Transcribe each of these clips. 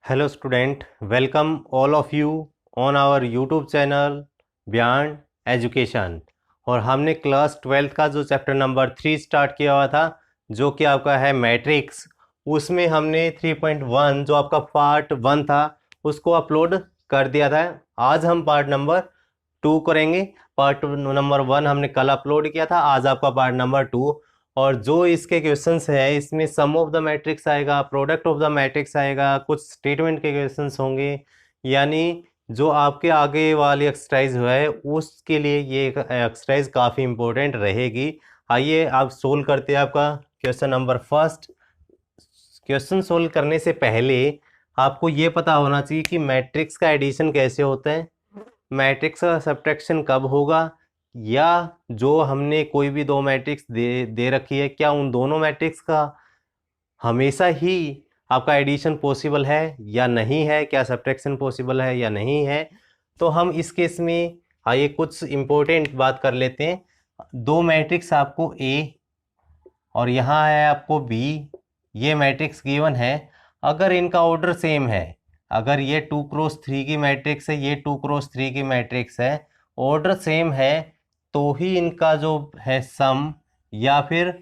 Hello student, welcome all of you on our YouTube channel Beyond Education। और हमने class 12th का जो chapter number 3 start किया हुआ था जो कि आपका है मैट्रिक्स, उसमें हमने 3.1 जो आपका पार्ट 1 था उसको अपलोड कर दिया था। आज हम पार्ट नंबर 2 करेंगे। पार्ट नंबर 1 हमने कल अपलोड किया था, आज आपका पार्ट नंबर 2। और जो इसके क्वेश्चंस है इसमें सम ऑफ द मैट्रिक्स आएगा, प्रोडक्ट ऑफ द मैट्रिक्स आएगा, कुछ स्टेटमेंट के क्वेश्चंस होंगे। यानी जो आपके आगे वाली एक्सरसाइज है उसके लिए ये एक्सरसाइज काफ़ी इंपॉर्टेंट रहेगी। आइए आप सोल्व करते हैं आपका question number first. Question solve करने से पहले आपको ये पता होना चाहिए कि मैट्रिक्स का एडिशन कैसे होता है, मैट्रिक्स का सब्ट्रैक्शन कब होगा, या जो हमने कोई भी दो मैट्रिक्स दे रखी है क्या उन दोनों मैट्रिक्स का हमेशा ही आपका एडिशन पॉसिबल है या नहीं है, क्या सब्ट्रैक्शन पॉसिबल है या नहीं है। तो हम इस केस में आइए कुछ इम्पोर्टेंट बात कर लेते हैं। दो मैट्रिक्स आपको ए और यहाँ है आपको बी, ये मैट्रिक्स गिवन है। अगर इनका ऑर्डर सेम है, अगर ये 2x3 की मैट्रिक्स है, ये 2x3 की मैट्रिक्स है, ऑर्डर सेम है, तो ही इनका जो है सम या फिर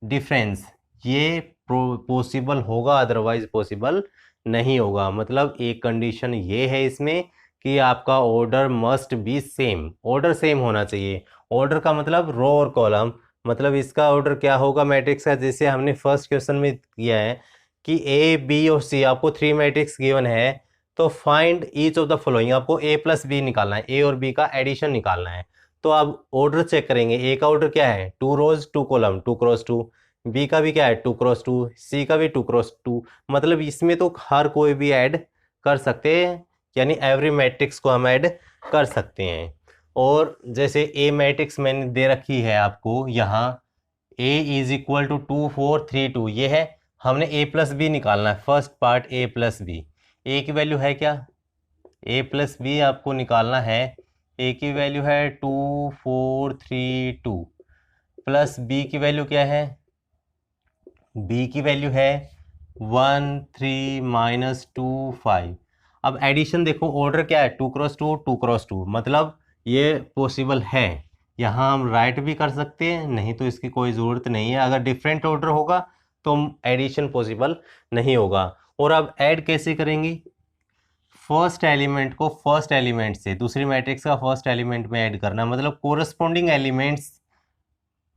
डिफरेंस ये पॉसिबल होगा, अदरवाइज पॉसिबल नहीं होगा। मतलब एक कंडीशन ये है इसमें कि आपका order must be same, order same होना चाहिए। ऑर्डर का मतलब रो और कॉलम, मतलब इसका ऑर्डर क्या होगा मैट्रिक्स का, जैसे हमने फर्स्ट क्वेश्चन में किया है कि ए बी और सी आपको 3 मैट्रिक्स गिवन है, तो find each of the following, आपको ए प्लस बी निकालना है, ए और बी का एडिशन निकालना है। तो आप ऑर्डर चेक करेंगे, ए का ऑर्डर क्या है 2 रोज 2 कॉलम 2x2, बी का भी क्या है 2x2, सी का भी 2x2। मतलब इसमें तो हर कोई भी ऐड कर सकते हैं, यानी एवरी मैट्रिक्स को हम ऐड कर सकते हैं। और जैसे ए मैट्रिक्स मैंने दे रखी है आपको यहाँ, ए इज इक्वल टू 2 4 3 2, ये है। हमने ए प्लस बी निकालना है, first part A plus B. A की वैल्यू है क्या, ए प्लस बी आपको निकालना है। ए की वैल्यू है 2 4 3 2, प्लस बी की वैल्यू क्या है, बी की वैल्यू है 1 3 माइनस 2 5। अब एडिशन देखो, ऑर्डर क्या है 2x2 2x2, मतलब ये पॉसिबल है। यहाँ हम राइट भी कर सकते हैं, नहीं तो इसकी कोई ज़रूरत नहीं है। अगर डिफरेंट ऑर्डर होगा तो एडिशन पॉसिबल नहीं होगा। और अब ऐड कैसे करेंगे, फर्स्ट एलिमेंट को फर्स्ट एलिमेंट से दूसरी मैट्रिक्स का फर्स्ट एलिमेंट में ऐड करना, मतलब corresponding elements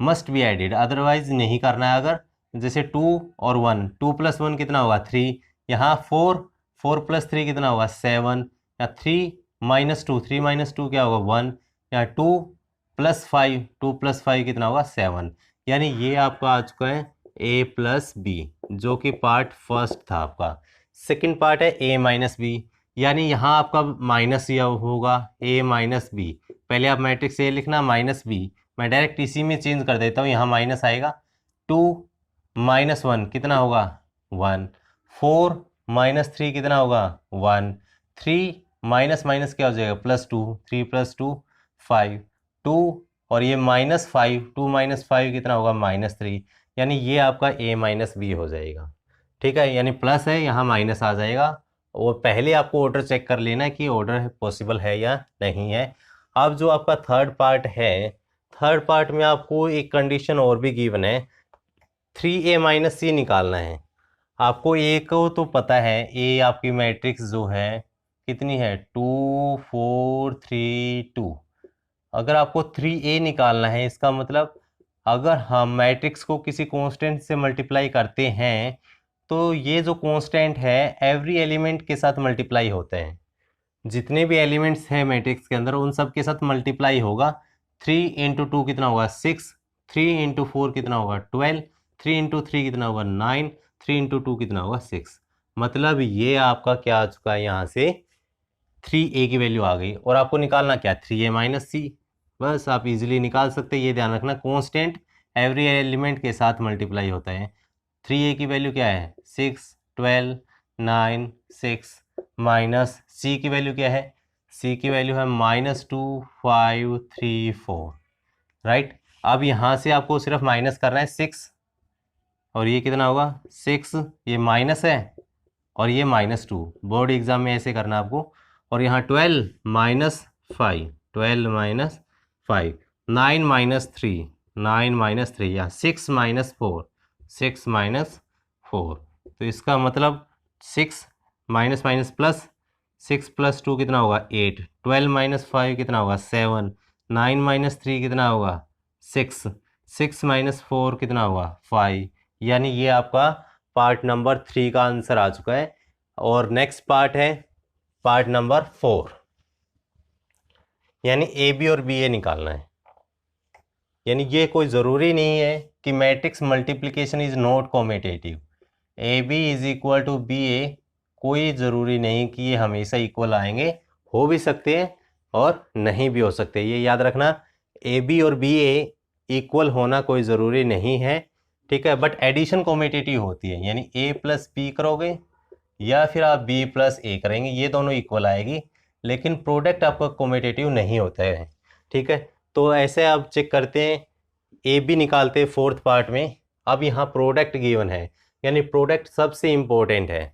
must be added, otherwise नहीं करना है। अगर जैसे 2 और 1, 2 + 1 कितना होगा 3, यहाँ 4 4 + 3 कितना होगा 7, या 3 - 2 3 - 2 क्या होगा 1, या 2 + 5 2 + 5 कितना होगा 7। यानी ये आपका आ चुका है a प्लस बी, जो कि पार्ट फर्स्ट था आपका। सेकंड पार्ट है a माइनस बी, यानी यहाँ आपका माइनस या होगा a माइनस बी। पहले आप मैट्रिक्स ए लिखना माइनस बी, मैं डायरेक्ट इसी में चेंज कर देता हूँ, यहाँ माइनस आएगा। 2 - 1 कितना होगा 1, 4 - 3 कितना होगा 1, 3 माइनस माइनस क्या हो जाएगा +2, 3 + 2 5, 2 और ये -5, 2 - 5 कितना होगा -3, यानी ये आपका a माइनस बी हो जाएगा। ठीक है, यानी प्लस है यहाँ माइनस आ जाएगा। और पहले आपको ऑर्डर चेक कर लेना कि ऑर्डर पॉसिबल है या नहीं है। अब जो आपका थर्ड पार्ट है, थर्ड पार्ट में आपको एक कंडीशन और भी गिवन है, 3a - c निकालना है। आपको ए को तो पता है, ए आपकी मैट्रिक्स जो है कितनी है 2 4 3 2। अगर आपको 3a निकालना है, इसका मतलब अगर हम मैट्रिक्स को किसी कांस्टेंट से मल्टीप्लाई करते हैं तो ये जो कांस्टेंट है एवरी एलिमेंट के साथ मल्टीप्लाई होते हैं। जितने भी एलिमेंट्स हैं मैट्रिक्स के अंदर उन सब के साथ मल्टीप्लाई होगा। 3 × 2 कितना होगा 6, 3 × 4 कितना होगा 12, 3 × 3 कितना होगा 9, 3 × 2 कितना होगा 6। मतलब ये आपका क्या आ चुका है, यहाँ से 3a की वैल्यू आ गई। और आपको निकालना क्या 3a - c, बस आप इजीली निकाल सकते हैं। ये ध्यान रखना कांस्टेंट एवरी एलिमेंट के साथ मल्टीप्लाई होता है। 3a की वैल्यू क्या है 6 12 9 6, माइनस c की वैल्यू क्या है, c की वैल्यू है -2 5 3 4, राइट। अब यहाँ से आपको सिर्फ माइनस करना है 6, और ये कितना होगा 6, ये माइनस है और ये -2। बोर्ड एग्ज़ाम में ऐसे करना आपको। और यहाँ 12 माइनस 5, 12 माइनस 5, 9 माइनस 3, 9 माइनस 3, यहाँ 6 माइनस 4, 6 माइनस 4। तो इसका मतलब 6 माइनस माइनस प्लस, 6 प्लस 2 कितना होगा 8, 12 माइनस 5 कितना होगा 7, 9 माइनस 3 कितना होगा 6, 6 माइनस 4 कितना होगा 5। यानी ये आपका पार्ट नंबर 3 का आंसर आ चुका है। और नेक्स्ट पार्ट है पार्ट नंबर 4, यानी ए बी और बी ए निकालना है। यानी ये कोई ज़रूरी नहीं है कि matrix multiplication is not commutative. A B is equal to B A, कोई ज़रूरी नहीं कि ये हमेशा इक्वल आएंगे, हो भी सकते हैं और नहीं भी हो सकते। ये याद रखना, ए बी और बी ए इक्वल होना कोई ज़रूरी नहीं है, ठीक है। बट एडिशन कॉम्यूटेटिव होती है, यानी ए प्लस बी करोगे या फिर आप बी प्लस ए करेंगे, ये दोनों इक्वल आएगी, लेकिन प्रोडक्ट आपका कॉम्यूटेटिव नहीं होता है, ठीक है। तो ऐसे आप चेक करते हैं, ए बी निकालते हैं फोर्थ पार्ट में। अब यहाँ प्रोडक्ट गिवन है, यानी प्रोडक्ट सबसे इम्पोर्टेंट है,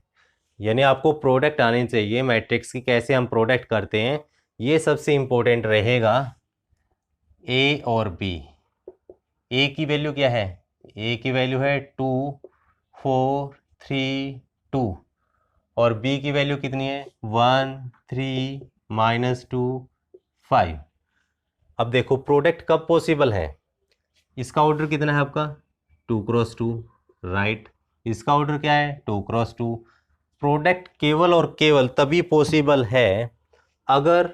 यानी आपको प्रोडक्ट आने चाहिए मैट्रिक्स की, कैसे हम प्रोडक्ट करते हैं ये सबसे इम्पोर्टेंट रहेगा। ए और बी, ए की वैल्यू क्या है, ए की वैल्यू है 2 4 3 2, और बी की वैल्यू कितनी है 1 3 -2 5। अब देखो प्रोडक्ट कब पॉसिबल है, इसका ऑर्डर कितना है आपका 2 क्रॉस 2, राइट। इसका ऑर्डर क्या है 2 क्रॉस 2। प्रोडक्ट केवल और केवल तभी पॉसिबल है अगर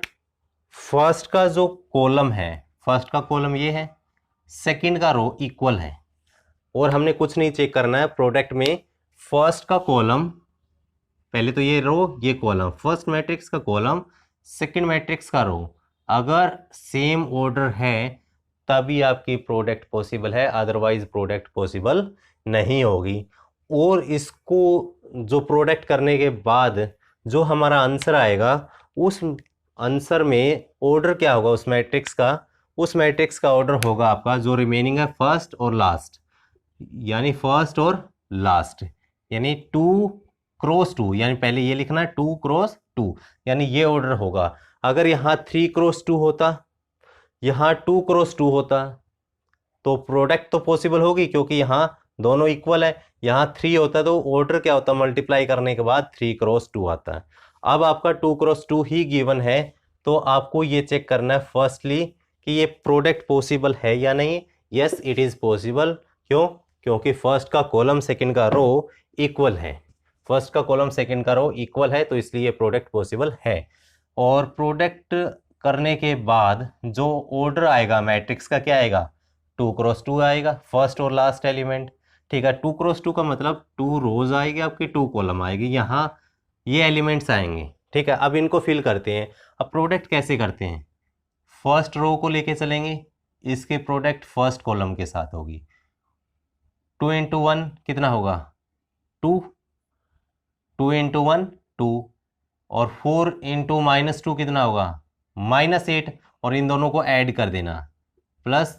फर्स्ट का जो कॉलम है, फर्स्ट का कॉलम ये है, सेकंड का रो इक्वल है। और हमने कुछ नहीं चेक करना है प्रोडक्ट में, फर्स्ट का कॉलम, पहले तो ये रो ये कॉलम, फर्स्ट मैट्रिक्स का कॉलम सेकंड मैट्रिक्स का रो अगर सेम ऑर्डर है तभी आपकी प्रोडक्ट पॉसिबल है, अदरवाइज प्रोडक्ट पॉसिबल नहीं होगी। और इसको जो प्रोडक्ट करने के बाद जो हमारा आंसर आएगा, उस आंसर में ऑर्डर क्या होगा उस मैट्रिक्स का, उस मैट्रिक्स का ऑर्डर होगा आपका जो रिमेनिंग है फर्स्ट और लास्ट, यानी फर्स्ट और लास्ट, यानी 2 क्रॉस 2, यानी पहले ये लिखना है 2 क्रॉस 2, यानी ये ऑर्डर होगा। अगर यहाँ 3 क्रॉस 2 होता, यहाँ 2 क्रॉस 2 होता, तो प्रोडक्ट तो पॉसिबल होगी क्योंकि यहाँ दोनों इक्वल है। यहाँ 3 होता तो ऑर्डर क्या होता, मल्टीप्लाई करने के बाद 3 क्रॉस 2 आता है। अब आपका 2 क्रॉस 2 ही गिवन है, तो आपको ये चेक करना है फर्स्टली कि ये प्रोडक्ट पॉसिबल है या नहीं। Yes it is possible. क्यों? क्योंकि फर्स्ट का कॉलम सेकंड का रो इक्वल है, फर्स्ट का कॉलम सेकंड का रो इक्वल है, तो इसलिए ये प्रोडक्ट पॉसिबल है। और प्रोडक्ट करने के बाद जो ऑर्डर आएगा मैट्रिक्स का क्या आएगा 2 क्रॉस 2 आएगा, फर्स्ट और लास्ट एलिमेंट, ठीक है। 2 क्रॉस 2 का मतलब 2 रोज आएगी आपकी, 2 कॉलम आएगी, यहाँ ये एलिमेंट्स आएंगे, ठीक है। अब इनको फिल करते हैं। अब प्रोडक्ट कैसे करते हैं, फर्स्ट रो को लेके चलेंगे, इसके प्रोडक्ट फर्स्ट कॉलम के साथ होगी। 2 इंटू 1 कितना होगा 2, 2 इंटू 1 2, और 4 इंटू -2 कितना होगा -8, और इन दोनों को ऐड कर देना प्लस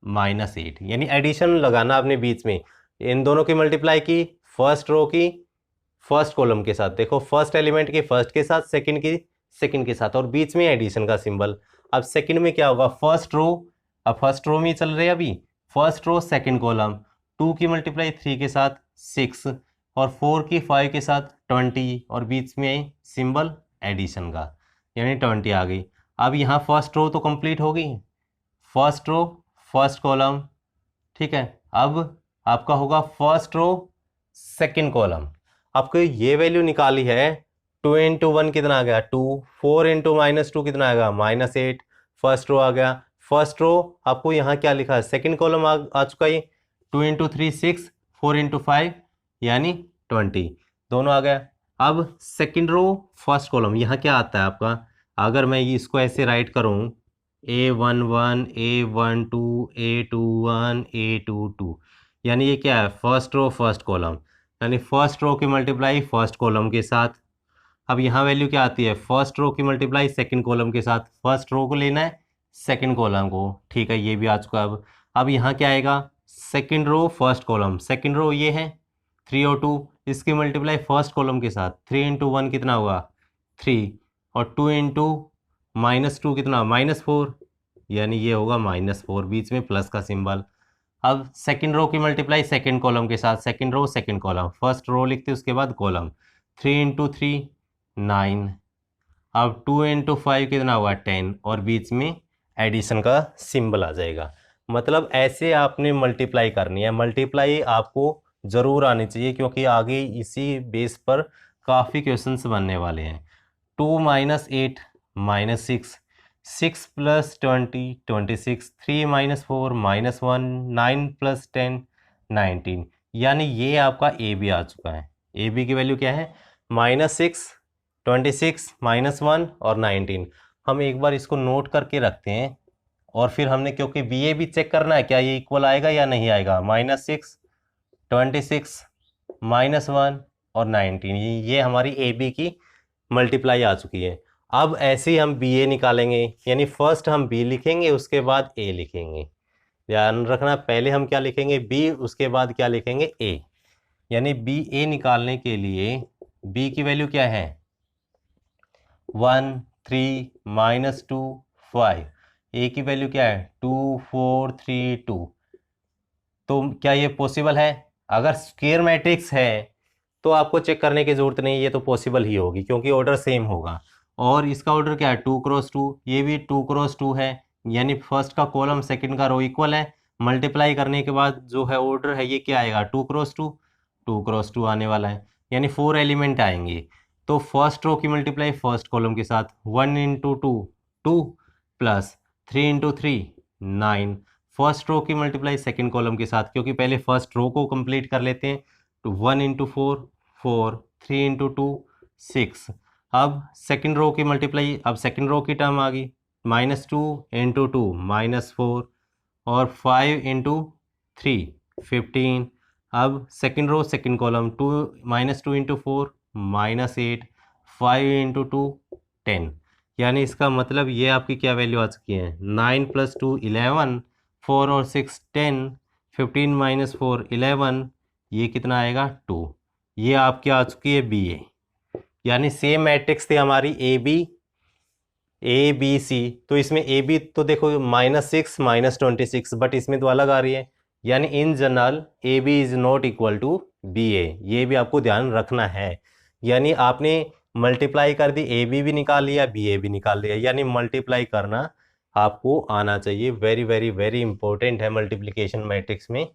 -8, यानी एडिशन लगाना आपने बीच में। इन दोनों की मल्टीप्लाई की, फर्स्ट रो की फर्स्ट कॉलम के साथ, देखो फर्स्ट एलिमेंट की फर्स्ट के साथ, सेकंड की सेकंड के साथ, और बीच में एडिशन का सिंबल। अब सेकंड में क्या होगा फर्स्ट रो, अब फर्स्ट रो में चल रहे हैं अभी, फर्स्ट रो सेकंड कॉलम, 2 की मल्टीप्लाई 3 के साथ 6, और 4 की 5 के साथ 20, और बीच में सिंबल एडिशन का, यानी 20 आ गई। अब यहाँ फर्स्ट रो तो कंप्लीट होगी, फर्स्ट रो फर्स्ट कॉलम, ठीक है। अब आपका होगा फर्स्ट रो सेकंड कॉलम। आपको ये वैल्यू निकाली है, 2 इंटू 1 कितना आ गया 2, 4 इंटू -2 कितना आएगा -8, फर्स्ट रो आ गया। फर्स्ट रो आपको यहाँ क्या लिखा है सेकंड कॉलम आ चुका है, 2 इंटू 3 6, 4 इंटू 5 यानी 20, दोनों आ गया। अब सेकंड रो फर्स्ट कॉलम, यहाँ क्या आता है आपका, अगर मैं इसको ऐसे राइट करूँ A11 A12 A21 A22, यानी ये क्या है फर्स्ट रो फर्स्ट कॉलम, यानी फर्स्ट रो की मल्टीप्लाई फर्स्ट कॉलम के साथ। अब यहाँ वैल्यू क्या आती है फर्स्ट रो की मल्टीप्लाई सेकंड कॉलम के साथ, फर्स्ट रो को लेना है सेकंड कॉलम को, ठीक है। ये भी आ चुका है। अब यहाँ क्या आएगा second row first column, second row ये है 3 और 2, इसकी मल्टीप्लाई फर्स्ट कॉलम के साथ, 3 इंटू 1 कितना हुआ 3, और 2 इंटू -2 कितना -4, यानी ये होगा -4, बीच में प्लस का सिंबल। अब सेकंड रो की मल्टीप्लाई सेकंड कॉलम के साथ, second row second column, first row लिखते उसके बाद कॉलम, 3 इंटू 3 9, अब 2 इंटू 5 कितना हुआ 10, और बीच में एडिशन का सिंबल आ जाएगा। मतलब ऐसे आपने मल्टीप्लाई करनी है। मल्टीप्लाई आपको ज़रूर आनी चाहिए क्योंकि आगे इसी बेस पर काफ़ी क्वेश्चंस बनने वाले हैं। 2 - 8 -6, 6 + 20 26, 3 - 4 -1, 9 + 10 19, यानी ये आपका ए बी आ चुका है। ए बी की वैल्यू क्या है -6, 26, -1 और 19। हम एक बार इसको नोट करके रखते हैं और फिर हमने क्योंकि बी ए भी चेक करना है क्या ये इक्वल आएगा या नहीं आएगा। -6, 26, -1 और 19, ये हमारी ए बी की मल्टीप्लाई आ चुकी है। अब ऐसे ही हम बी ए निकालेंगे, यानी फर्स्ट हम बी लिखेंगे उसके बाद ए लिखेंगे। ध्यान रखना, पहले हम क्या लिखेंगे बी, उसके बाद क्या लिखेंगे ए। यानी बी ए निकालने के लिए बी की वैल्यू क्या है 1 3 -2 5, ए की वैल्यू क्या है 2 4 3 2। तो क्या ये पॉसिबल है? अगर स्क्वायर मैट्रिक्स है तो आपको चेक करने की ज़रूरत नहीं, ये तो पॉसिबल ही होगी क्योंकि ऑर्डर सेम होगा। और इसका ऑर्डर क्या है 2 × 2, ये भी 2 × 2 है, यानी फर्स्ट का कॉलम सेकंड का रो इक्वल है। मल्टीप्लाई करने के बाद जो है ऑर्डर है ये क्या आएगा 2 × 2, 2 × 2 आने वाला है, यानी 4 एलिमेंट आएंगे। तो फर्स्ट रो की मल्टीप्लाई फर्स्ट कॉलम के साथ, 1 × 2 2 प्लस 3 × 3 9। फर्स्ट रो की मल्टीप्लाई सेकंड कॉलम के साथ, क्योंकि पहले फर्स्ट रो को कंप्लीट कर लेते हैं। तो 1 × 4 4, 3 × 2 6। अब सेकंड रो की मल्टीप्लाई, अब सेकंड रो की टर्म आ गई -2 × 2 -4 और 5 × 3 15। अब सेकंड रो सेकंड कॉलम, -2 × 4 -8, 5 × 2 10, यानी इसका मतलब ये आपकी क्या वैल्यू आ चुकी है 9 + 2 11, 4 और 6 10, 15 - 4 11, ये कितना आएगा 2। ये आपकी आ चुकी है बी ए, यानी सेम मैट्रिक्स थी हमारी ए बी सी। तो इसमें ए बी तो देखो -6 -26, बट इसमें तो अलग आ रही है, यानी in general A B is not equal to B A. ये भी आपको ध्यान रखना है। यानी आपने मल्टीप्लाई कर दी, ए बी भी निकाल लिया, बी ए भी निकाल लिया, यानी मल्टीप्लाई करना आपको आना चाहिए। वेरी वेरी वेरी इंपॉर्टेंट है मल्टीप्लिकेशन मैट्रिक्स में।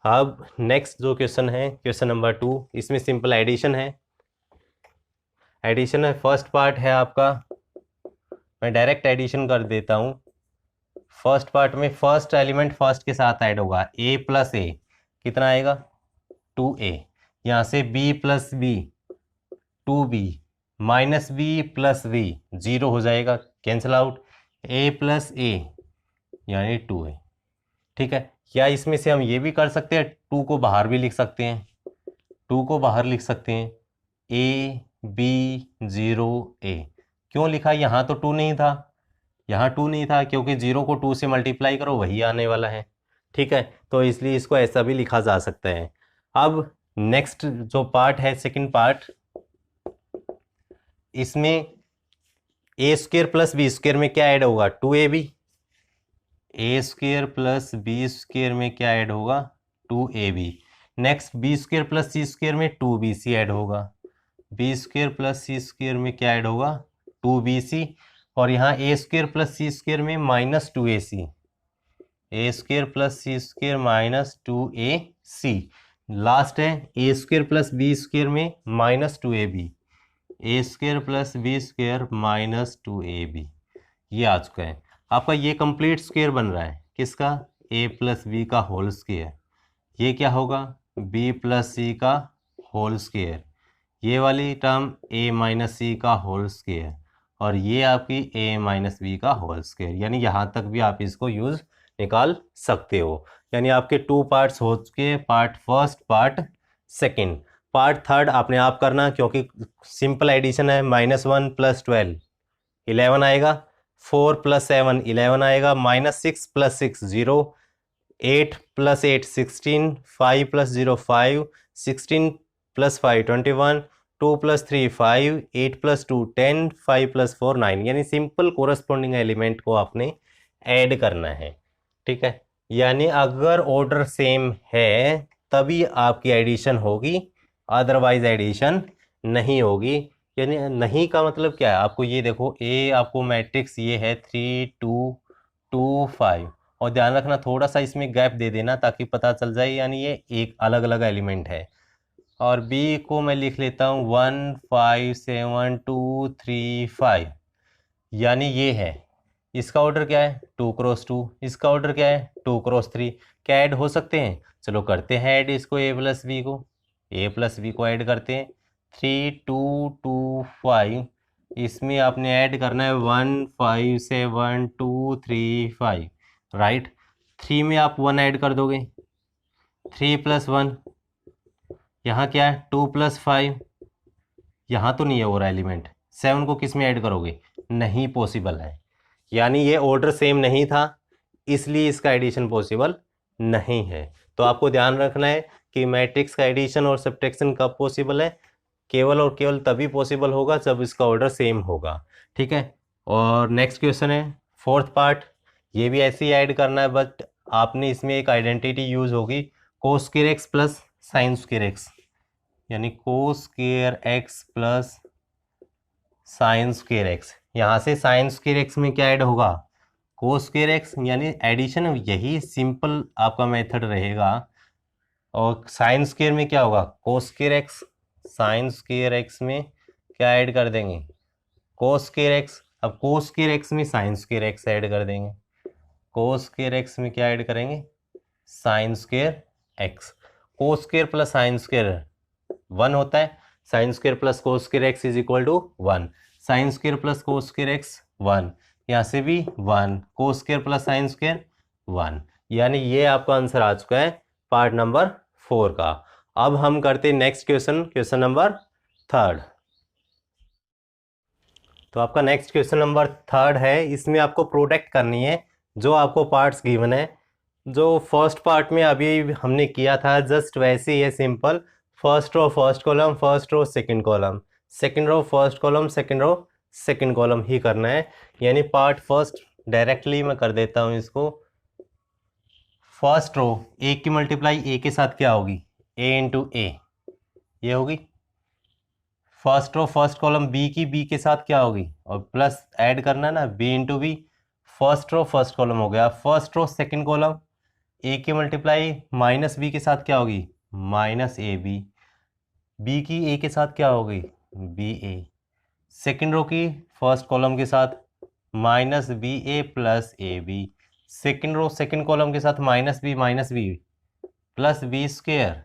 अब नेक्स्ट जो क्वेश्चन है क्वेश्चन नंबर 2, इसमें सिंपल एडिशन है। एडिशन है, फर्स्ट पार्ट है आपका, मैं डायरेक्ट एडिशन कर देता हूँ। फर्स्ट पार्ट में फर्स्ट एलिमेंट फर्स्ट के साथ ऐड होगा, a + a कितना आएगा 2a। यहाँ से b + b 2b, -b + v 0 हो जाएगा, कैंसिल आउट, a + a यानी 2a। ठीक है, या इसमें से हम ये भी कर सकते हैं, 2 को बाहर भी लिख सकते हैं, 2 को बाहर लिख सकते हैं, a b 0 a। क्यों लिखा, यहाँ तो 2 नहीं था, यहाँ 2 नहीं था क्योंकि 0 को 2 से मल्टीप्लाई करो वही आने वाला है। ठीक है, तो इसलिए इसको ऐसा भी लिखा जा सकता है। अब नेक्स्ट जो पार्ट है सेकंड पार्ट, इसमें a² + b² में क्या ऐड होगा 2ab, a² + b² में क्या ऐड होगा 2ab। नेक्स्ट b² + c² में 2bc ऐड होगा, b² + c² में क्या ऐड होगा 2bc, और यहाँ a² + c² में -2ac, a² + c² -2ac। Last है a² + b² में -2ab, a² + b² -2ab। ये आ चुका है आपका, ये कंप्लीट स्क्वायर बन रहा है किसका a + b का होल स्क्वायर। ये क्या होगा b + c का होल स्क्वायर, ये वाली टर्म a - c का होल स्क्वायर, और ये आपकी a - b का होल स्क्वायर। यानी यहाँ तक भी आप इसको यूज़ निकाल सकते हो। यानी आपके 2 पार्ट्स हो चुके, part first part second. Part third आपने आप करना क्योंकि सिंपल एडिशन है, -1 + 12 11 आएगा, 4 + 7 11 आएगा, -6 + 6 0, 8 + 8 16, 5 + 0 5, 16 +5 21, 2 + 3 5, 8 + 2 10, 5 + 4 9, यानी सिंपल कोरस्पॉन्डिंग एलिमेंट को आपने ऐड करना है। ठीक है, यानी अगर ऑर्डर सेम है तभी आपकी एडिशन होगी, अदरवाइज एडिशन नहीं होगी। यानी नहीं का मतलब क्या है, आपको ये देखो ए आपको मैट्रिक्स ये है 3 2 2 5, और ध्यान रखना थोड़ा सा इसमें गैप दे देना ताकि पता चल जाए यानी ये एक अलग अलग एलिमेंट है। और बी को मैं लिख लेता हूँ 1 5 7 2 3 5, यानी ये है। इसका ऑर्डर क्या है 2 क्रॉस 2, इसका ऑर्डर क्या है 2 क्रॉस 3। क्या ऐड हो सकते हैं, चलो करते हैं ऐड इसको, ए प्लस बी को ऐड करते हैं। 3 2 2 5, इसमें आपने ऐड करना है 1 5 7 2 3 5, राइट। 3 में आप 1 ऐड कर दोगे, 3 + 1, यहाँ क्या है 2 + 5, यहाँ तो नहीं है और एलिमेंट। 7 को किस में ऐड करोगे, नहीं पॉसिबल है, यानी ये ऑर्डर सेम नहीं था इसलिए इसका एडिशन पॉसिबल नहीं है। तो आपको ध्यान रखना है कि मैट्रिक्स का एडिशन और सब्ट्रैक्शन कब पॉसिबल है, केवल और केवल तभी पॉसिबल होगा जब इसका ऑर्डर सेम होगा। ठीक है, और नेक्स्ट क्वेश्चन है 4th पार्ट, ये भी ऐसे ही ऐड करना है, बट आपने इसमें एक आइडेंटिटी यूज होगी cos square x plus sine square x, यानी cos square x plus sine square x। यहाँ से साइन स्क्वायर x में क्या ऐड होगा cos स्क्वायर x, यानी एडिशन यही सिंपल आपका मेथड रहेगा। और साइन स्क्वायर में क्या होगा cos square x, sine square x में क्या ऐड कर देंगे cos स्क्वायर x। अब cos स्क्वायर x में साइन स्क्वायर x ऐड कर देंगे, cos स्क्वायर x में क्या ऐड करेंगे sine square x। cos square plus sine square 1 होता है, sine square plus cos square x = 1, sine square plus cos square x 1, यहाँ से भी 1, cos square plus sine square 1, यानी ये आपका आंसर आ चुका है पार्ट नंबर 4 का। अब हम करते हैं नेक्स्ट क्वेश्चन नंबर 3। तो आपका नेक्स्ट क्वेश्चन नंबर 3 है, इसमें आपको प्रोडक्ट करनी है जो आपको पार्ट्स गिवन है। जो फर्स्ट पार्ट में अभी हमने किया था जस्ट वैसे ही है, simple first row first column, first row second column, second row first column, second row second column ही करना है। यानी पार्ट फर्स्ट डायरेक्टली मैं कर देता हूँ इसको। फर्स्ट रो ए की मल्टीप्लाई ए के साथ क्या होगी ए इंटू ए, ये होगी। First row first column B की बी के साथ क्या होगी, और प्लस ऐड करना है ना B into B, first row first column हो गया। First row second column A की मल्टीप्लाई माइनस बी के साथ क्या होगी माइनस ए बी, बी की ए के साथ क्या होगी बी ए। सेकेंड रो की फर्स्ट कॉलम के साथ minus B A plus A B, second row second column के साथ minus B plus B square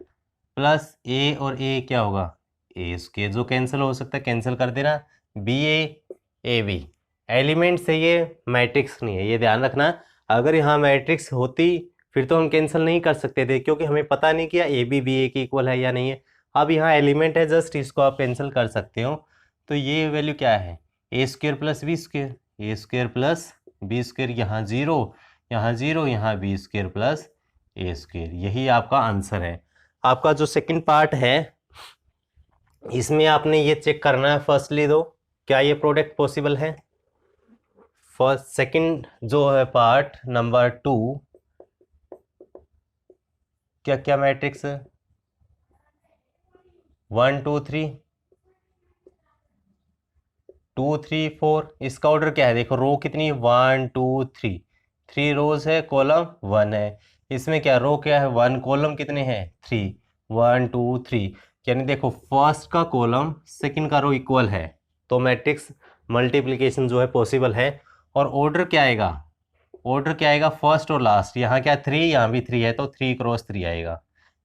plus A और ए क्या होगा ए स्क्वायर, जो कैंसिल हो सकता है कैंसिल कर देना, बी ए बी। एलिमेंट से ये मैट्रिक्स नहीं है, ये ध्यान रखना। अगर यहाँ मैट्रिक्स होती फिर तो हम कैंसिल नहीं कर सकते थे, क्योंकि हमें पता नहीं किया ए बी ए के इक्वल है या नहीं है। अब यहाँ एलिमेंट है, जस्ट इसको आप कैंसिल कर सकते हो। तो ये वैल्यू क्या है ए स्क्वायर प्लस बी स्क्वायर, ए स्क्वायर प्लस बी स्क्वायर, यहाँ जीरो यहाँ बी स्क्वायर प्लस ए स्क्वायर, यही आपका आंसर है। आपका जो सेकंड पार्ट है इसमें आपने ये चेक करना है फर्स्टली दो क्या ये प्रोडक्ट पॉसिबल है। फर्स्ट सेकंड जो है पार्ट नंबर 2, क्या क्या मैट्रिक्स 1 2 3 2 3 4, इसका ऑर्डर क्या है देखो, रो कितनी 1 2 3, 3 रोज है, कॉलम 1 है। इसमें क्या रो क्या है 1, कॉलम कितने हैं 3, 1 2 3, यानी देखो फर्स्ट का कॉलम सेकंड का रो इक्वल है, तो मैट्रिक्स मल्टीप्लिकेशन जो है पॉसिबल है। और ऑर्डर क्या आएगा फर्स्ट और लास्ट, यहाँ क्या 3 यहाँ भी 3 है तो 3 क्रॉस 3 आएगा।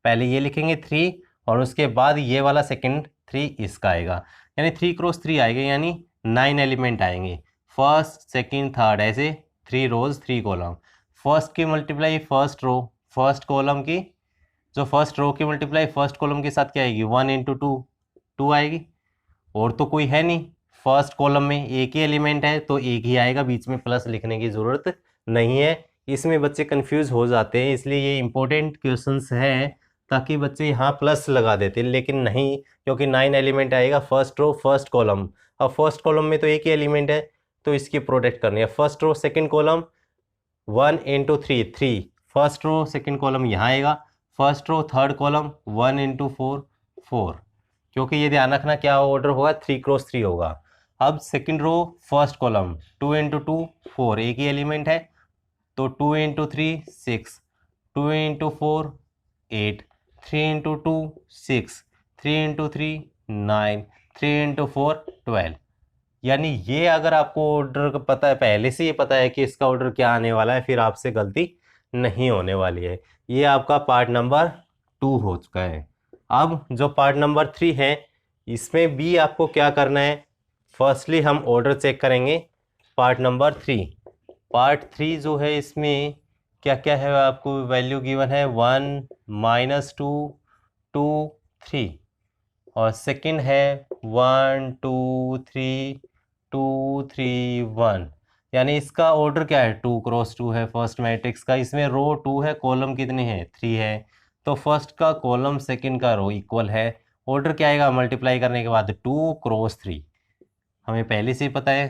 पहले ये लिखेंगे 3 और उसके बाद ये वाला सेकंड 3 इसका आएगा, यानी 3 क्रॉस 3 आएगा, यानी 9 एलिमेंट आएंगे फर्स्ट सेकंड थर्ड, ऐसे 3 रोज 3 कॉलम। फर्स्ट की multiply first row first column की, जो फर्स्ट रो की मल्टीप्लाई फर्स्ट कॉलम के साथ क्या आएगी 1 इंटू 2 2 आएगी, और तो कोई है नहीं फर्स्ट कॉलम में, एक ही एलिमेंट है तो एक ही आएगा, बीच में प्लस लिखने की ज़रूरत नहीं है। इसमें बच्चे कंफ्यूज हो जाते हैं, इसलिए ये इंपॉर्टेंट क्वेश्चंस है, ताकि बच्चे यहाँ प्लस लगा देते, लेकिन नहीं, क्योंकि 9 एलिमेंट आएगा फर्स्ट रो फर्स्ट कॉलम। अब फर्स्ट कॉलम में तो एक ही एलिमेंट है, तो इसकी प्रोडक्ट करनी है। First row second column 1 into 3 3, first row second column यहाँ आएगा। First row third column 1 into 4 4, क्योंकि ये ध्यान रखना क्या ऑर्डर होगा, 3 क्रॉस 3 होगा। अब second row first column 2 into 2 4, एक ही एलिमेंट है, तो 2 into 3 6, 2 into 4 8, 3 into 2 6, 3 into 3 9, 3 into 4 12। यानी ये अगर आपको ऑर्डर पता है, पहले से ये पता है कि इसका ऑर्डर क्या आने वाला है, फिर आपसे गलती नहीं होने वाली है। ये आपका पार्ट नंबर 2 हो चुका है। अब जो पार्ट नंबर 3 है, इसमें भी आपको क्या करना है, फर्स्टली हम ऑर्डर चेक करेंगे। पार्ट नंबर 3, पार्ट 3 जो है इसमें क्या क्या है, आपको वैल्यू गिवन है 1 -2 2 3, और सेकंड है 1 2 3 2 3 1। यानी इसका ऑर्डर क्या है, 2 क्रॉस 2 है फर्स्ट मैट्रिक्स का। इसमें रो 2 है, कॉलम कितने हैं 3 है, तो फर्स्ट का कॉलम सेकंड का रो इक्वल है। ऑर्डर क्या आएगा मल्टीप्लाई करने के बाद, 2 क्रॉस 3, हमें पहले से ही पता है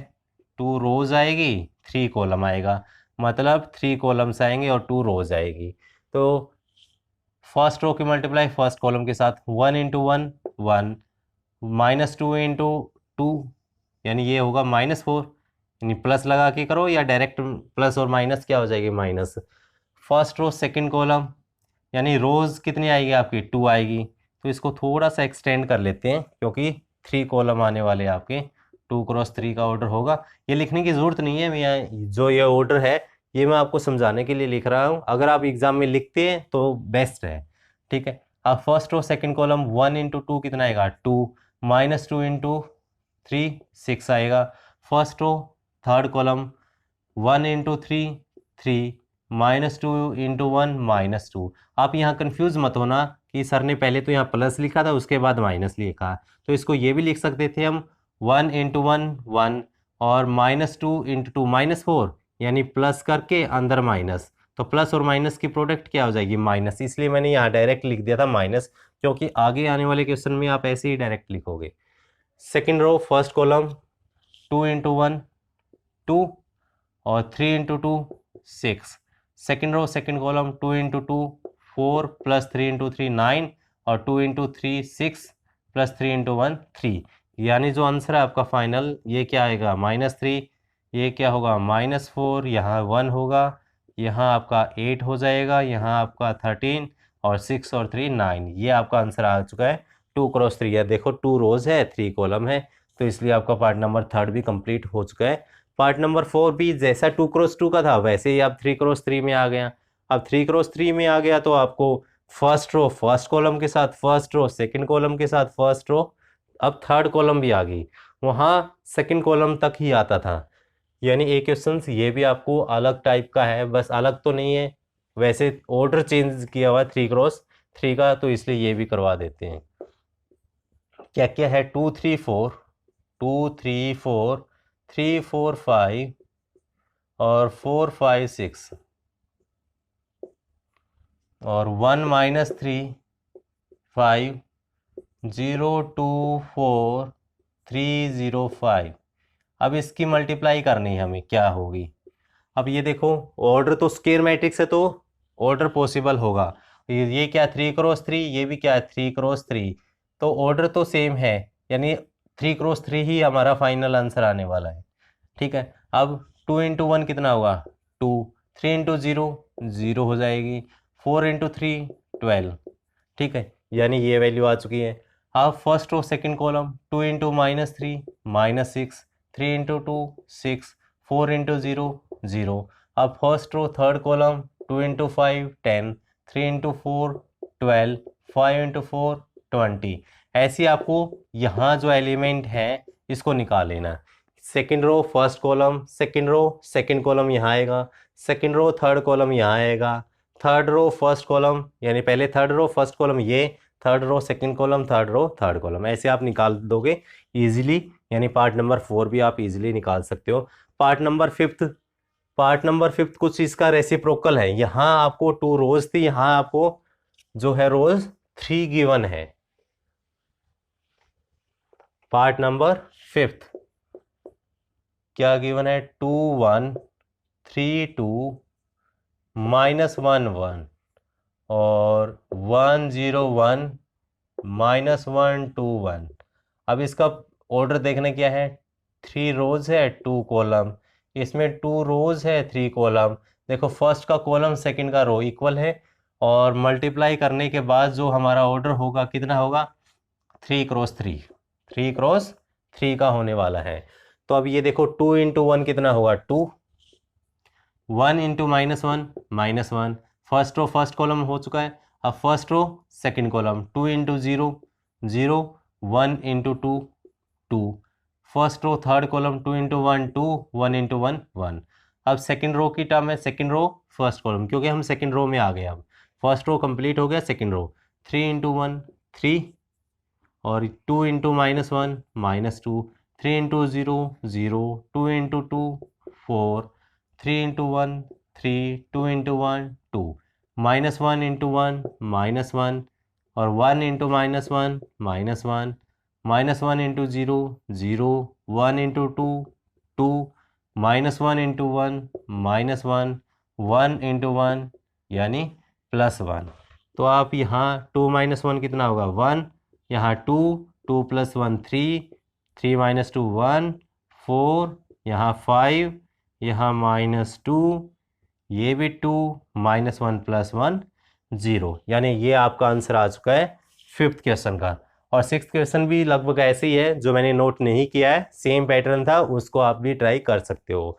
2 रोज आएगी 3 कॉलम आएगा, मतलब 3 कॉलम्स आएंगे और 2 रोज आएगी। तो फर्स्ट रो की मल्टीप्लाई फर्स्ट कॉलम के साथ, 1 इंटू 1 1, -2 इंटू 2, यानी ये होगा -4, यानी प्लस लगा के करो या डायरेक्ट प्लस और माइनस क्या हो जाएगी minus. First row second column, यानी रोज कितनी आएगी आपकी 2 आएगी, तो इसको थोड़ा सा एक्सटेंड कर लेते हैं, क्योंकि 3 कॉलम आने वाले हैं आपके, 2 क्रॉस 3 का ऑर्डर होगा। ये लिखने की ज़रूरत नहीं है, मैं जो ये ऑर्डर है ये मैं आपको समझाने के लिए लिख रहा हूँ। अगर आप एग्जाम में लिखते हैं तो बेस्ट है, ठीक है। अब first row second column 1 into 2 कितना आएगा 2, -2 इंटू 3 6 आएगा। First row third column 1 into 3 3, -2 into 1 -2। आप यहाँ कंफ्यूज मत होना कि सर ने पहले तो यहाँ प्लस लिखा था उसके बाद माइनस लिखा, तो इसको ये भी लिख सकते थे हम 1 इंटू 1 1, और -2 इंटू 2 -4, यानी प्लस करके अंदर माइनस, तो प्लस और माइनस की प्रोडक्ट क्या हो जाएगी माइनस, इसलिए मैंने यहाँ डायरेक्ट लिख दिया था माइनस, क्योंकि आगे आने वाले क्वेश्चन में आप ऐसे ही डायरेक्ट लिखोगे। Second row first column 2 into 1 2, और 3 into 2 6। Second row second column 2 into 2 4, plus 3 into 3 9, और 2 इंटू 3 6, प्लस 3 इंटू 1 3। यानी जो आंसर है आपका फाइनल ये क्या आएगा -3, ये क्या होगा -4, यहाँ 1 होगा, यहाँ आपका 8 हो जाएगा, यहाँ आपका 13, और 6 और 3 9। ये आपका आंसर आ चुका है 2 क्रॉस 3। या देखो 2 रोज है 3 कॉलम है, तो इसलिए आपका पार्ट नंबर 3 भी कंप्लीट हो चुका है। पार्ट नंबर 4 भी जैसा 2 क्रॉस 2 का था वैसे ही आप 3 क्रॉस 3 में आ गया। अब 3 क्रॉस 3 में आ गया तो आपको फर्स्ट रो फर्स्ट कॉलम के साथ, फर्स्ट रो सेकंड कॉलम के साथ, फर्स्ट रो, अब थर्ड कॉलम भी आ गई, वहाँ सेकंड कॉलम तक ही आता था। यानी एक क्वेश्चन ये भी आपको अलग टाइप का है, बस अलग तो नहीं है, वैसे ऑर्डर चेंज किया हुआ 3 क्रॉस 3 का, तो इसलिए ये भी करवा देते हैं। क्या क्या है 2 3 4 2 3 4 3 4 5 और 4 5 6, और 1 -3 5 0 2 4 3 0 5। अब इसकी मल्टीप्लाई करनी है हमें, क्या होगी। अब ये देखो ऑर्डर तो स्क्वायर मैट्रिक्स है, तो ऑर्डर पॉसिबल होगा। ये क्या 3 क्रॉस 3, ये भी क्या है 3 क्रॉस 3, तो ऑर्डर तो सेम है, यानी 3 क्रॉस 3 ही हमारा फाइनल आंसर आने वाला है, ठीक है। अब 2 इंटू 1 कितना होगा 2, 3 इंटू 0 0 हो जाएगी, 4 इंटू 3 12, ठीक है, यानी ये वैल्यू आ चुकी है। अब first row second column 2 into -3 -6, 3 into 2 6, 4 into 0 0। अब first row third column 2 into 5 10, 3 into 4 12, 5 into 4 20। ऐसी आपको यहाँ जो एलिमेंट है इसको निकाल लेना। Second row first column, second row second column यहाँ आएगा, सेकेंड रो थर्ड कॉलम यहाँ आएगा, थर्ड रो फर्स्ट कॉलम, यानी पहले थर्ड रो फर्स्ट कॉलम, ये third row second column, third row third column, ऐसे आप निकाल दोगे इजीली। यानी पार्ट नंबर 4 भी आप इजीली निकाल सकते हो। पार्ट नंबर 5, पार्ट नंबर 5 कुछ इसका रेसिप्रोकल है। यहाँ आपको 2 रोज थी, यहाँ आपको जो है रोज 3 गिवन है। पार्ट नंबर 5 क्या गिवन है? 2 1 3 2 -1 1 और 1 0 1 -1 2 1। अब इसका ऑर्डर देखने क्या है, 3 रोज है 2 कॉलम, इसमें 2 रोज है 3 कॉलम। देखो फर्स्ट का कॉलम सेकंड का रो इक्वल है, और मल्टीप्लाई करने के बाद जो हमारा ऑर्डर होगा कितना होगा? 3 क्रॉस 3, 3 क्रॉस 3 का होने वाला है। तो अब ये देखो 2 इंटू 1 कितना होगा? 2, 1 into -1 -1। First row first column हो चुका है, अब first row second column. 2 into 0 0, 1 into 2 2। First row third column 2 into 1 2, 1 into 1 1। अब सेकंड रो की टर्म है, सेकंड रो फर्स्ट कॉलम, क्योंकि हम सेकंड रो में आ गए। अब फर्स्ट रो कंप्लीट हो गया, सेकंड रो 3 इंटू 1 3, और 2 into -1 -2, 3 into 0 0, 2 into 2 4, 3 into 1 3, 2 into 1 2, -1 into 1 -1, और 1 into -1 -1, -1 into 0 0, 1 into 2 2, -1 into 1 -1, 1 into 1 यानी +1। तो आप यहाँ 2 -1 कितना होगा? 1, यहाँ 2 2 + 1 3, 3 - 2 1 4, यहाँ 5, यहाँ -2, ये भी 2, -1 + 1 0। यानी ये आपका आंसर आ चुका है 5th क्वेश्चन का। और 6th क्वेश्चन भी लगभग ऐसे ही है, जो मैंने नोट नहीं किया है, सेम पैटर्न था, उसको आप भी ट्राई कर सकते हो।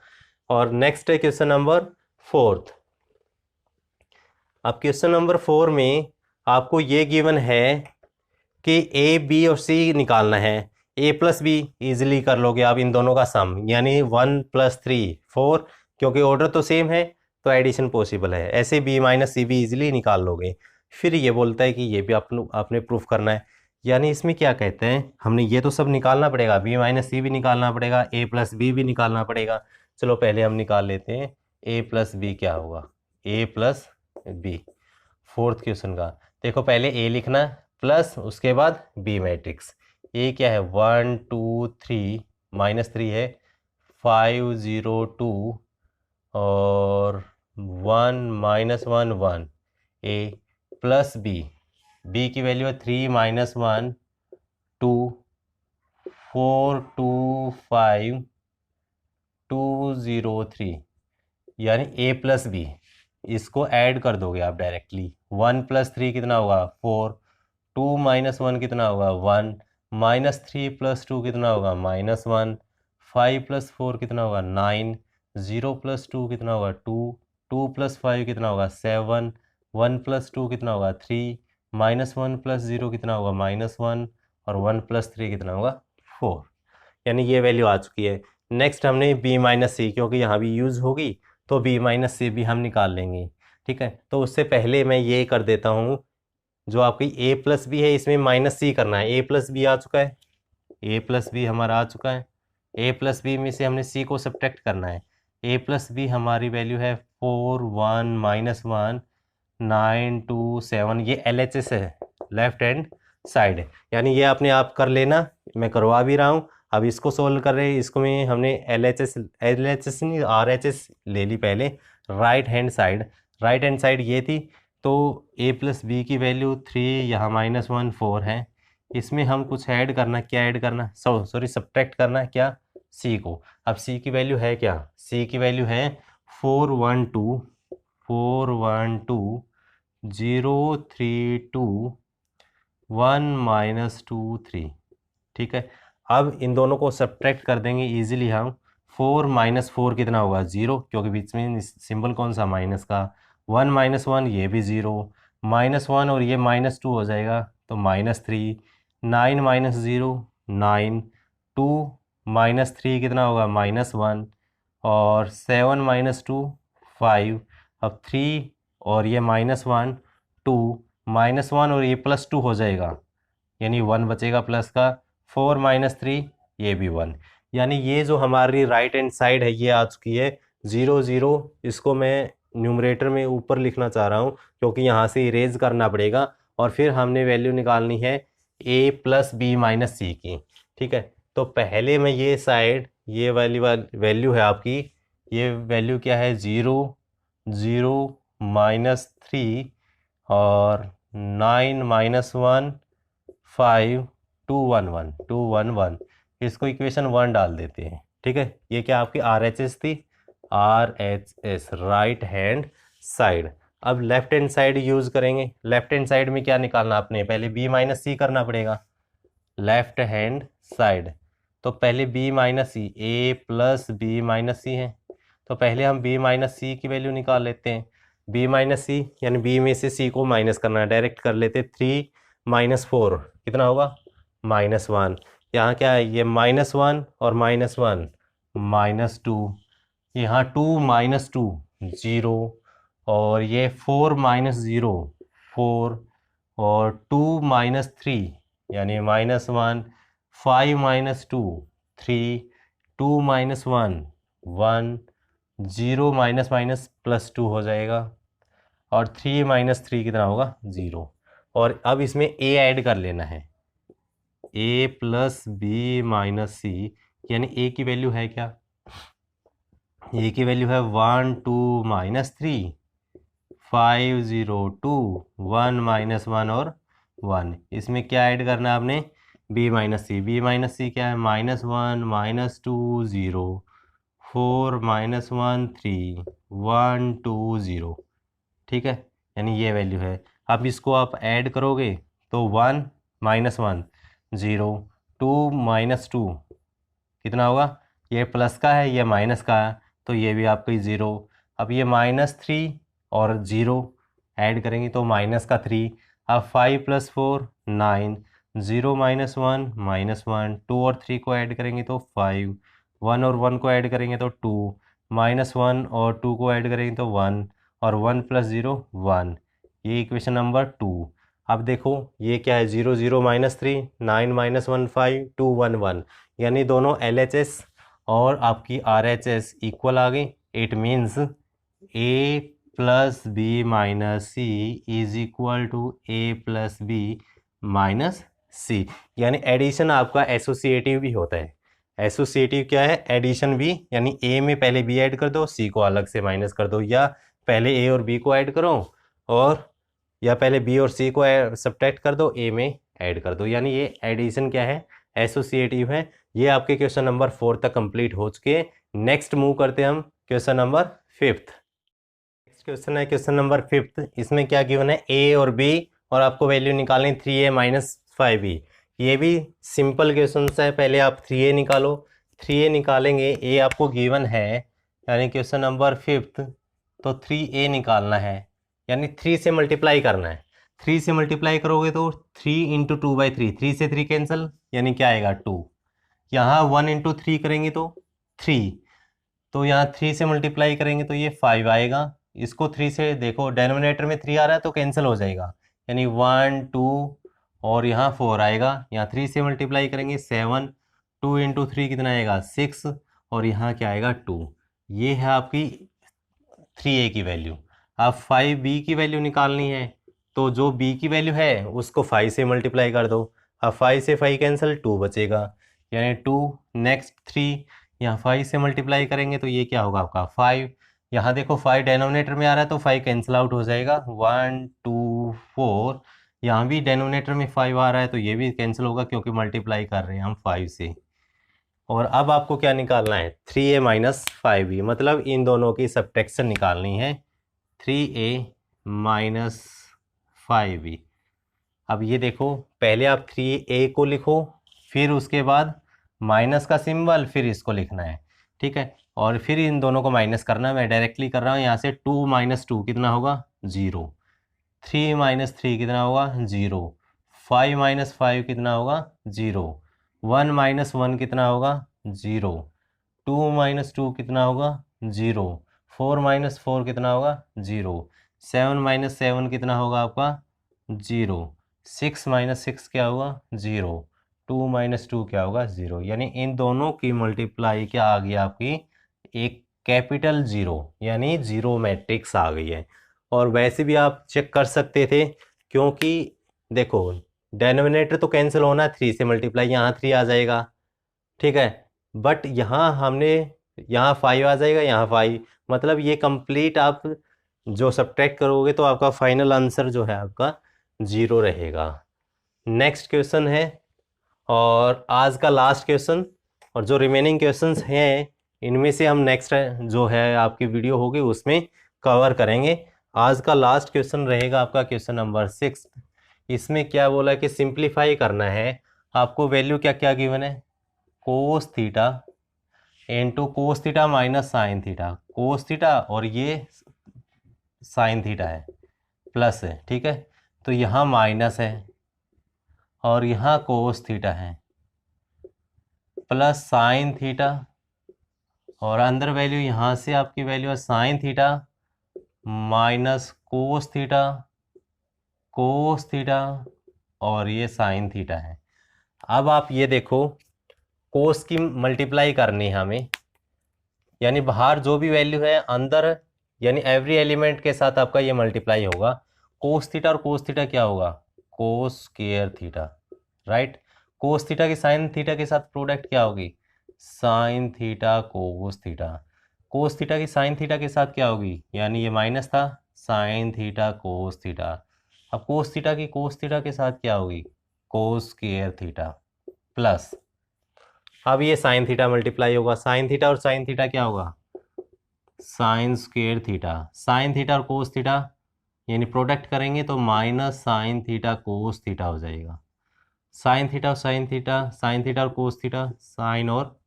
और नेक्स्ट है क्वेश्चन नंबर 4th। अब क्वेश्चन नंबर 4 में आपको ये गिवन है कि ए बी और सी निकालना है। ए प्लस बी ईजिली कर लोगे आप, इन दोनों का सम, यानी 1 + 3 4, क्योंकि ऑर्डर तो सेम है तो एडिशन पॉसिबल है। ऐसे बी माइनस सी भी ईजिली निकाल लोगे। फिर ये बोलता है कि ये भी आपने प्रूफ करना है। यानी इसमें क्या कहते हैं, हमने ये तो सब निकालना पड़ेगा, बी माइनस सी भी निकालना पड़ेगा, ए प्लस बी भी निकालना पड़ेगा। चलो पहले हम निकाल लेते हैं ए प्लस बी क्या होगा। ए प्लस बी 4th क्वेश्चन का देखो, पहले ए लिखना प्लस उसके बाद बी मैट्रिक्स। ए क्या है? 1 2 3 -3 है, 5 0 2 और 1 -1 1। ए प्लस बी, बी की वैल्यू है 3 -1 2 4 2 5 2 0 3, यानी ए प्लस बी। इसको ऐड कर दोगे आप डायरेक्टली। 1 + 3 कितना होगा? 4, 2 - 1 कितना होगा? 1, -3 + 2 कितना होगा? -1, 5 + 4 कितना होगा? 9, 0 + 2 कितना होगा? 2, 2 + 5 कितना होगा? 7, 1 + 2 कितना होगा? 3, -1 + 0 कितना होगा? -1, और 1 + 3 कितना होगा? 4। यानी ये वैल्यू आ चुकी है। नेक्स्ट हमने बी माइनस सी, क्योंकि यहाँ भी यूज़ होगी तो बी माइनस सी भी हम निकाल लेंगे। ठीक है, तो उससे पहले मैं ये कर देता हूँ, जो आपकी ए प्लस बी है इसमें माइनस सी करना है। ए प्लस बी आ चुका है, ए प्लस बी हमारा आ चुका है। ए प्लस बी में से हमने सी को सब्ट्रैक्ट करना है। ए प्लस बी हमारी वैल्यू है 4 1 -1 9 2 7। ये LHS है, लेफ्ट हैंड साइड, यानी ये अपने आप कर लेना, मैं करवा भी रहा हूँ। अब इसको सोल्व कर रहे हैं, इसको में हमने LHS नहीं RHS ले ली पहले। राइट हैंड साइड ये थी, तो a + b की वैल्यू 3, यहाँ -1 4 है। इसमें हम कुछ ऐड करना, क्या ऐड करना? सॉरी सब्ट्रैक्ट करना, क्या? c को। अब c की वैल्यू है क्या? c की वैल्यू है 4 1 2 4 1 2 0 3 2 1 -2 3। ठीक है, अब इन दोनों को सब्ट्रैक्ट कर देंगे इजीली हम। 4 - 4 कितना होगा? 0, क्योंकि बीच में सिंबल कौन सा? माइनस का। 1 -1 ये भी 0, -1 और ये -2 हो जाएगा तो -3। 9 - 0 9, 2 -3 कितना होगा? -1, और 7 - 2 5। अब 3 और ये -1 2, -1 और ये +2 हो जाएगा, यानी 1 बचेगा प्लस का। 4 - 3 ये भी 1। यानी ये जो हमारी राइट हैंड साइड है ये आ चुकी है 0 0। इसको मैं न्यूमरेटर में ऊपर लिखना चाह रहा हूँ क्योंकि यहाँ से इरेज करना पड़ेगा और फिर हमने वैल्यू निकालनी है a प्लस बी माइनस सी की। ठीक है, तो पहले मैं ये साइड, ये वाली वैल्यू है आपकी, ये वैल्यू क्या है 0 0 -3 और 9 -1 5 2 1 1 2 1 1, इसको इक्वेशन 1 डाल देते हैं। ठीक है, ये क्या आपकी RHS थी, RHS राइट हैंड साइड। अब लेफ्ट हैंड साइड यूज करेंगे। लेफ्ट हैंड साइड में क्या निकालना आपने, पहले b माइनस सी करना पड़ेगा लेफ्ट हैंड साइड। तो पहले b minus C, a plus B minus C है, तो पहले हम b माइनस सी की वैल्यू निकाल लेते हैं। b माइनस सी यानी b में से c को माइनस करना है, डायरेक्ट कर लेते। 3 -4 कितना होगा -1। यहाँ क्या है, ये -1 और -1 -2, यहाँ 2 -2 0 और ये 4 -0 4 और 2 -3 यानी -1 5 -2 3 2 -1 1 0 +2 हो जाएगा और 3 -3 कितना होगा 0। और अब इसमें a ऐड कर लेना है, a plus B minus C, यानी a की वैल्यू है क्या, a की वैल्यू है 1 2 -3 5 0 2 1 -1 और 1। इसमें क्या ऐड करना है आपने, b माइनस सी। b माइनस सी क्या है, -1 -2 0 4 -1 3 1 2 0। ठीक है, यानी ये वैल्यू है। अब इसको आप ऐड करोगे तो 1 -1 0 2 -2 कितना होगा, ये प्लस का है ये माइनस का है तो ये भी आपका 0। अब ये -3 और 0 ऐड करेंगे तो -3। अब 5 + 4 9 0 -1 -1 2 और 3 को ऐड करेंगे तो 5 1 और 1 को ऐड करेंगे तो 2 -1 और 2 को ऐड करेंगे तो 1 और 1 + 0 1। ये इक्वेशन नंबर 2। अब देखो ये क्या है, 0 0 -3 9 -1 5 2 1 1, यानी दोनों LHS और आपकी RHS इक्वल आ गई। It means a plus B minus C is equal to a plus B minus C. यानी एडिशन आपका एसोसिएटिव भी होता है। एसोसिएटिव क्या है, एडिशन भी, यानी a में पहले b ऐड कर दो, c को अलग से माइनस कर दो, या पहले a और b को ऐड करो और या पहले b और c को सब्ट्रैक्ट कर दो, a में ऐड कर दो। यानी ये एडिशन क्या है, एसोसिएटिव है। ये आपके क्वेश्चन नंबर 4 तक कंप्लीट हो चुके। नेक्स्ट मूव करते हैं हम क्वेश्चन नंबर 5। नेक्स्ट क्वेश्चन है क्वेश्चन नंबर 5। इसमें क्या गिवन है, a और b और आपको वैल्यू निकालनी 3a - 5b। ये भी सिंपल क्वेश्चन है। पहले आप 3a निकालो, 3a निकालेंगे, a आपको गिवन है यानी क्वेश्चन नंबर 5, तो 3a निकालना है यानी 3 से मल्टीप्लाई करना है। 3 से मल्टीप्लाई करोगे तो 3 × 2/3, 3 से 3 कैंसिल यानी क्या आएगा 2। यहाँ 1 × 3 करेंगे तो 3, तो यहाँ 3 से मल्टीप्लाई करेंगे तो ये 5 आएगा। इसको 3 से देखो, डेनोमिनेटर में 3 आ रहा है तो कैंसिल हो जाएगा, यानी 1 2 और यहाँ 4 आएगा। यहाँ 3 से मल्टीप्लाई करेंगे 7, 2 × 3 कितना आएगा 6 और यहाँ क्या आएगा 2। ये है आपकी 3a की वैल्यू। अब 5b की वैल्यू निकालनी है, तो जो b की वैल्यू है उसको 5 से मल्टीप्लाई कर दो। अब 5 से 5 कैंसिल, 2 बचेगा यानी 2। नेक्स्ट 3, यहाँ 5 से मल्टीप्लाई करेंगे तो ये क्या होगा आपका 5। यहाँ देखो 5 डेनोमिनेटर में आ रहा है तो 5 कैंसिल आउट हो जाएगा, 1 2 4। यहाँ भी डेनोमिनेटर में 5 आ रहा है तो ये भी कैंसिल होगा क्योंकि मल्टीप्लाई कर रहे हैं हम 5 से। और अब आपको क्या निकालना है, 3a - 5b, मतलब इन दोनों की सब्ट्रैक्शन निकालनी है, 3a - 5b। अब ये देखो, पहले आप 3a को लिखो, फिर उसके बाद माइनस का सिंबल, फिर इसको लिखना है। ठीक है, और फिर इन दोनों को माइनस करना है। मैं डायरेक्टली कर रहा हूँ यहाँ से। 2 - 2 कितना होगा 0, 3 - 3 कितना होगा 0, 5 - 5 कितना होगा 0, 1 - 1 कितना होगा 0, 2 - 2 कितना होगा 0, 4 - 4 कितना होगा 0, 7 - 7 कितना होगा आपका 0, 6 - 6 क्या होगा 0, 2 - 2 क्या होगा 0। यानी इन दोनों की मल्टीप्लाई क्या आ गई आपकी, एक कैपिटल जीरो, यानी जीरो मैट्रिक्स आ गई है। और वैसे भी आप चेक कर सकते थे, क्योंकि देखो डेनोमिनेटर तो कैंसिल होना है, 3 से मल्टीप्लाई, यहाँ 3 आ जाएगा, ठीक है। बट यहाँ हमने, यहाँ 5 आ जाएगा, यहाँ 5, मतलब ये कंप्लीट आप जो सब्ट्रैक्ट करोगे तो आपका फाइनल आंसर जो है आपका 0 रहेगा। नेक्स्ट क्वेश्चन है, और आज का लास्ट क्वेश्चन, और जो रिमेनिंग क्वेश्चंस हैं इनमें से हम नेक्स्ट जो है आपकी वीडियो होगी उसमें कवर करेंगे। आज का लास्ट क्वेश्चन रहेगा आपका क्वेश्चन नंबर 6। इसमें क्या बोला कि सिंप्लीफाई करना है। आपको वैल्यू क्या क्या गिवन है, cos theta into cos theta minus sine theta, cos theta और ये साइन थीटा है, प्लस है, ठीक है। तो यहाँ माइनस है और यहाँ कोस थीटा है, प्लस साइन थीटा, और अंदर वैल्यू यहाँ से आपकी वैल्यू है sine theta minus cos theta, cos theta और ये साइन थीटा है। अब आप ये देखो, कोस की मल्टीप्लाई करनी है हमें, यानी बाहर जो भी वैल्यू है अंदर, यानी एवरी एलिमेंट के साथ आपका ये मल्टीप्लाई होगा। कोस थीटा और कोस थीटा क्या होगा, cos square theta, right. Cos theta की साइन थीटा के साथ प्रोडक्ट क्या होगी, sign theta cos theta. Cos theta की साइन थीटा के साथ क्या होगी, यानी ये माइनस था, साइन थीटा कोस थीटा। अब कोस थीटा की कोस थीटा के साथ क्या होगी, कोस स्क्वायर थीटा, प्लस अब ये साइन थीटा मल्टीप्लाई होगा, साइन थीटा और साइन थीटा क्या होगा, sign square theta. Sine theta और कोस थीटा यानी प्रोडक्ट करेंगे तो minus sine theta cos theta हो जाएगा। साइन थीटा और साइन थीटा, साइन थीटा और कोस थीटा, साइन और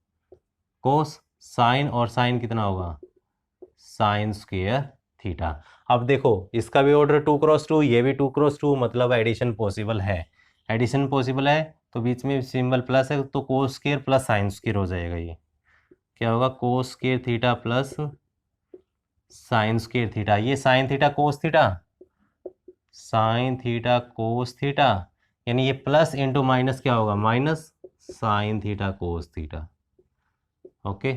कोस, साइन और साइन कितना होगा, साइन स्क्वायर थीटा। अब देखो इसका भी ऑर्डर 2x2, ये भी 2x2, मतलब एडिशन पॉसिबल है। एडिशन पॉसिबल है तो बीच में सिंबल प्लस है, तो cos square plus sine square हो जाएगा। ये क्या होगा, cos square theta plus sine square theta. ये sine theta cos theta, sine theta cos theta, यानी ये प्लस इंटू माइनस क्या होगा, minus sine theta cos theta. Okay,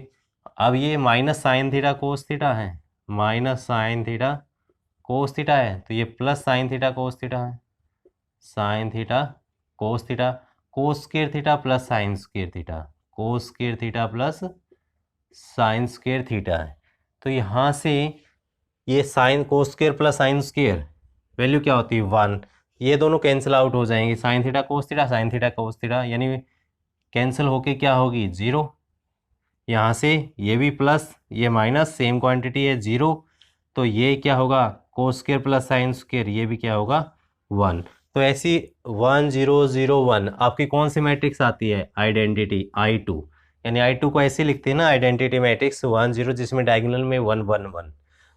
अब ये minus sine theta cos theta है, minus sine theta cos theta है, तो ये plus sine theta cos theta है, sine theta cos theta. Cos square theta plus sine square theta, cos square theta plus sine square theta है। तो यहाँ से ये sine cos square plus sine square value क्या होती है, 1। ये दोनों कैंसिल आउट हो जाएंगे, sign theta cos theta, sine theta cos theta, यानी कैंसिल होके क्या होगी, 0। यहाँ से ये भी प्लस ये माइनस, सेम क्वांटिटी है 0, तो ये क्या होगा, cos square plus sine square, ये भी क्या होगा 1। तो ऐसी 1 0 0 1 आपकी कौन सी मैट्रिक्स आती है, आइडेंटिटी I2, यानी I2 को ऐसे लिखते हैं ना, आइडेंटिटी मैट्रिक्स 1 0 जिसमें डायगोनल में 1 1 1।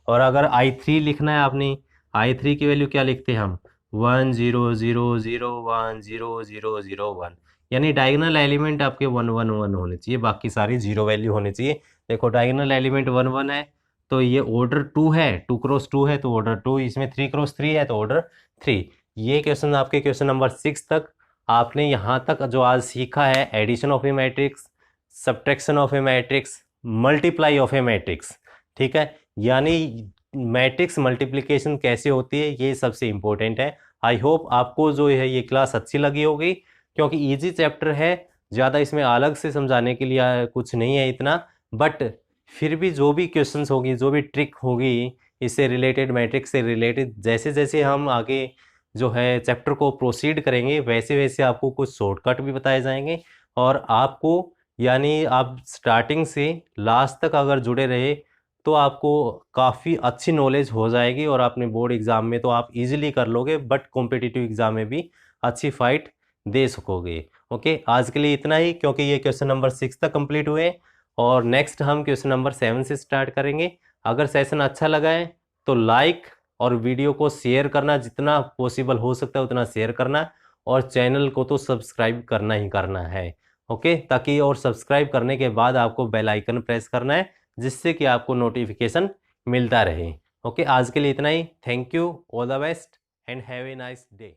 और अगर I3 लिखना है आपने, I3 की वैल्यू क्या लिखते हैं हम, 1 0 0 0 1 0 0 0 1, यानी डायगोनल एलिमेंट आपके 1 1 1 होने चाहिए, बाकी सारी 0 वैल्यू होनी चाहिए। देखो डायगोनल एलिमेंट 1 1 है तो ये ऑर्डर 2 है, 2x2 है तो ऑर्डर 2, इसमें 3x3 है तो ऑर्डर 3। ये क्वेश्चन आपके क्वेश्चन नंबर 6 तक आपने यहाँ तक जो आज सीखा है, addition of a matrix, subtraction of a matrix, multiply of a matrix, ठीक है, यानी मैट्रिक्स मल्टीप्लिकेशन कैसे होती है ये सबसे इम्पोर्टेंट है। आई होप आपको जो है ये क्लास अच्छी लगी होगी, क्योंकि इजी चैप्टर है, ज़्यादा इसमें अलग से समझाने के लिए कुछ नहीं है इतना, बट फिर भी जो भी क्वेश्चंस होगी, जो भी ट्रिक होगी इससे रिलेटेड, मैट्रिक्स से रिलेटेड, जैसे जैसे हम आगे जो है चैप्टर को प्रोसीड करेंगे वैसे वैसे आपको कुछ शॉर्टकट भी बताए जाएंगे, और आपको यानी आप स्टार्टिंग से लास्ट तक अगर जुड़े रहे तो आपको काफ़ी अच्छी नॉलेज हो जाएगी, और अपने बोर्ड एग्ज़ाम में तो आप इजीली कर लोगे, बट कॉम्पिटिटिव एग्ज़ाम में भी अच्छी फाइट दे सकोगे। ओके, आज के लिए इतना ही, क्योंकि ये क्वेश्चन नंबर 6 तक कंप्लीट हुए, और नेक्स्ट हम क्वेश्चन नंबर 7 से स्टार्ट करेंगे। अगर सेशन अच्छा लगा है तो लाइक और वीडियो को शेयर करना, जितना पॉसिबल हो सकता है उतना शेयर करना, और चैनल को तो सब्सक्राइब करना ही करना है। ओके, ताकि और सब्सक्राइब करने के बाद आपको बेल आइकन प्रेस करना है, जिससे कि आपको नोटिफिकेशन मिलता रहे। ओके, आज के लिए इतना ही। Thank you, all the best and have a nice day.